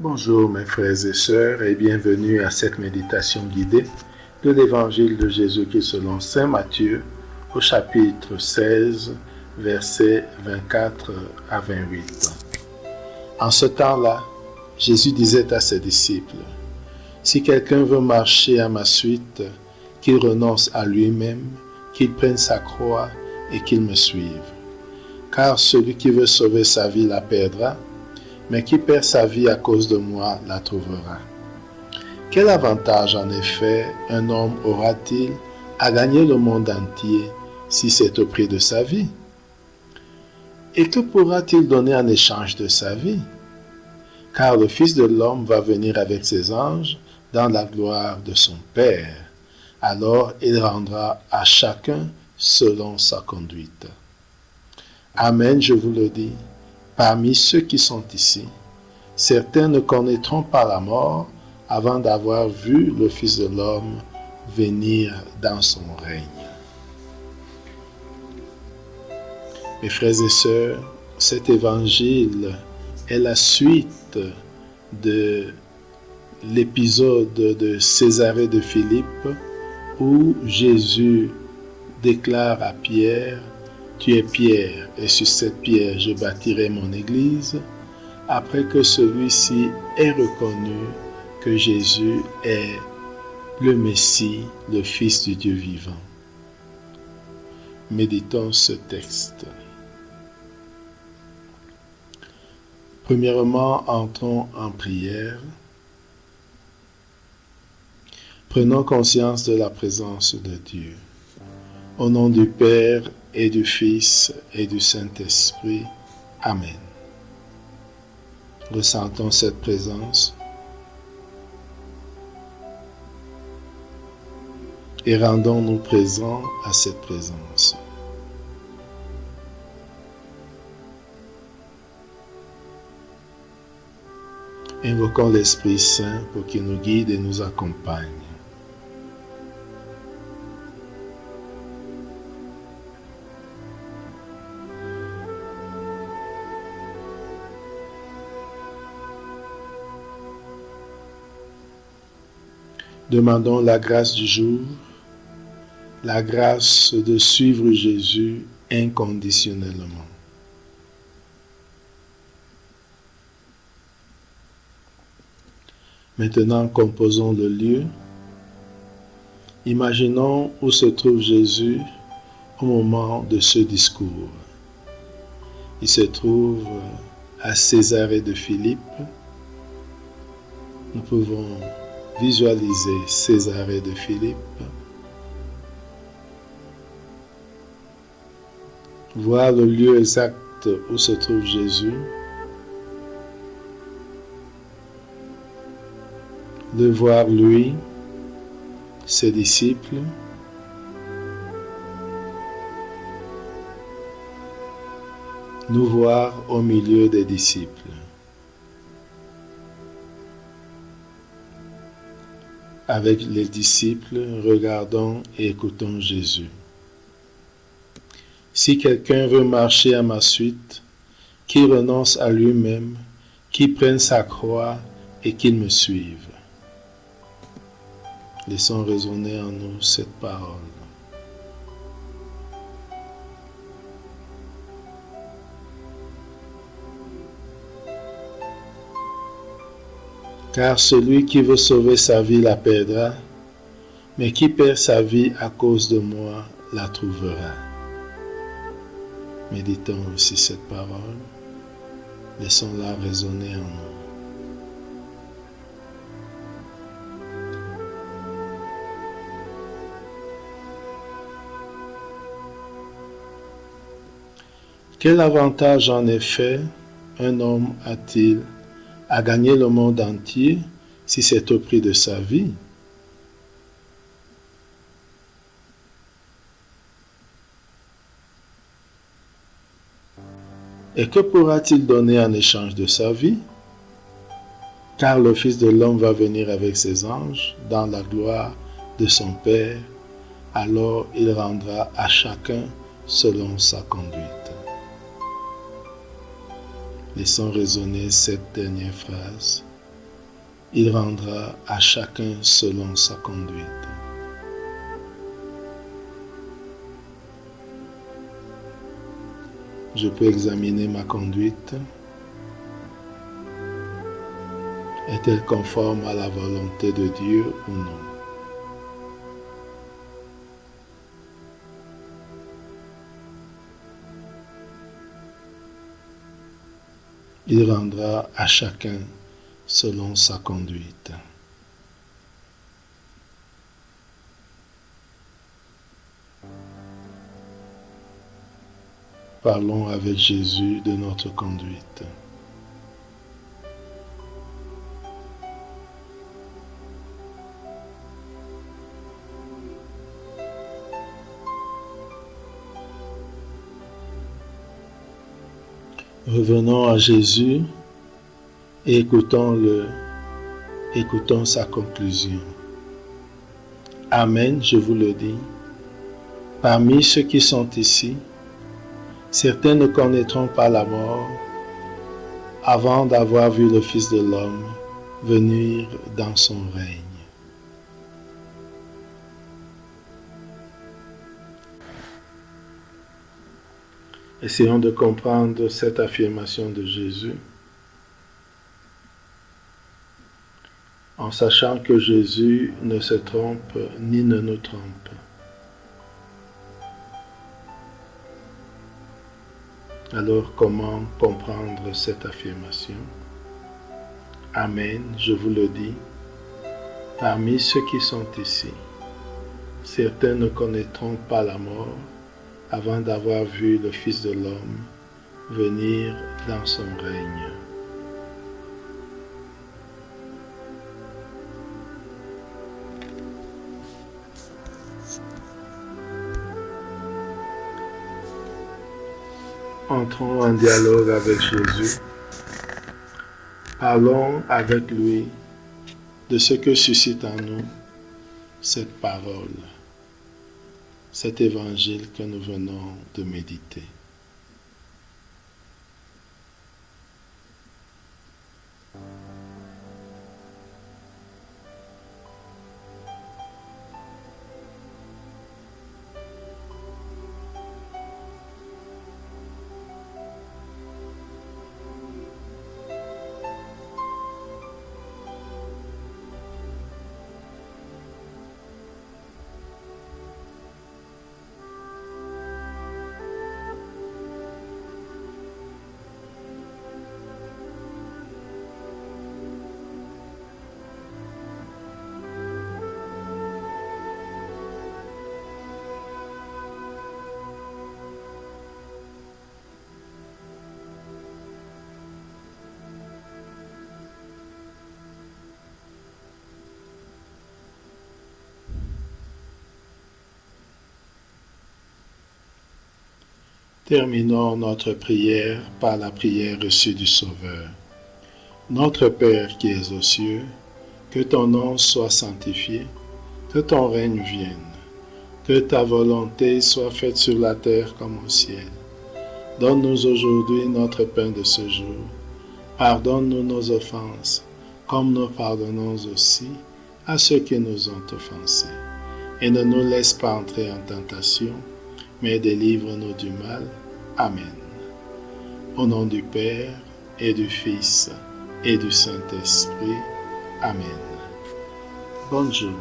Bonjour mes frères et sœurs et bienvenue à cette méditation guidée de l'Évangile de Jésus-Christ selon Saint Matthieu au chapitre 16, versets 24 à 28. En ce temps-là, Jésus disait à ses disciples, « Si quelqu'un veut marcher à ma suite, qu'il renonce à lui-même, qu'il prenne sa croix et qu'il me suive. Car celui qui veut sauver sa vie la perdra, mais qui perd sa vie à cause de moi la trouvera. Quel avantage en effet un homme aura-t-il à gagner le monde entier si c'est au prix de sa vie? Et que pourra-t-il donner en échange de sa vie? Car le Fils de l'homme va venir avec ses anges dans la gloire de son Père. Alors il rendra à chacun selon sa conduite. Amen, je vous le dis. Parmi ceux qui sont ici, certains ne connaîtront pas la mort avant d'avoir vu le Fils de l'homme venir dans son règne. Mes frères et sœurs, cet évangile est la suite de l'épisode de Césarée de Philippe où Jésus déclare à Pierre, « Tu es Pierre, et sur cette pierre je bâtirai mon église », après que celui-ci ait reconnu que Jésus est le Messie, le Fils du Dieu vivant. Méditons ce texte. Premièrement, entrons en prière. Prenons conscience de la présence de Dieu. Au nom du Père et du Fils et du Saint-Esprit. Amen. Ressentons cette présence et rendons-nous présents à cette présence. Invoquons l'Esprit Saint pour qu'il nous guide et nous accompagne. Demandons la grâce du jour, la grâce de suivre Jésus inconditionnellement. Maintenant, composons le lieu. Imaginons où se trouve Jésus au moment de ce discours. Il se trouve à Césarée de Philippe. Nous pouvons visualiser Césarée de Philippe. Voir le lieu exact où se trouve Jésus. Le voir lui, ses disciples. Nous voir au milieu des disciples. Avec les disciples, regardons et écoutons Jésus. Si quelqu'un veut marcher à ma suite, qu'il renonce à lui-même, qu'il prenne sa croix et qu'il me suive. Laissons résonner en nous cette parole. Car celui qui veut sauver sa vie la perdra, mais qui perd sa vie à cause de moi la trouvera. Méditons aussi cette parole. Laissons-la résonner en nous. Quel avantage en effet un homme a-t-il à gagner le monde entier si c'est au prix de sa vie? Et que pourra-t-il donner en échange de sa vie? Car le Fils de l'homme va venir avec ses anges dans la gloire de son Père, alors il rendra à chacun selon sa conduite. Laissons résonner cette dernière phrase. Il rendra à chacun selon sa conduite. Je peux examiner ma conduite. Est-elle conforme à la volonté de Dieu ou non? Il rendra à chacun selon sa conduite. Parlons avec Jésus de notre conduite. Revenons à Jésus et écoutons sa conclusion. Amen, je vous le dis. Parmi ceux qui sont ici, certains ne connaîtront pas la mort avant d'avoir vu le Fils de l'homme venir dans son règne. Essayons de comprendre cette affirmation de Jésus en sachant que Jésus ne se trompe ni ne nous trompe. Alors comment comprendre cette affirmation? Amen, je vous le dis, parmi ceux qui sont ici, certains ne connaîtront pas la mort avant d'avoir vu le Fils de l'homme venir dans son règne. Entrons en dialogue avec Jésus. Parlons avec lui de ce que suscite en nous cette parole, cet évangile que nous venons de méditer. Terminons notre prière par la prière reçue du Sauveur. Notre Père qui es aux cieux, que ton nom soit sanctifié, que ton règne vienne, que ta volonté soit faite sur la terre comme au ciel. Donne-nous aujourd'hui notre pain de ce jour. Pardonne-nous nos offenses, comme nous pardonnons aussi à ceux qui nous ont offensés. Et ne nous laisse pas entrer en tentation, mais délivre-nous du mal. Amen. Au nom du Père, et du Fils, et du Saint-Esprit. Amen. Bonne journée.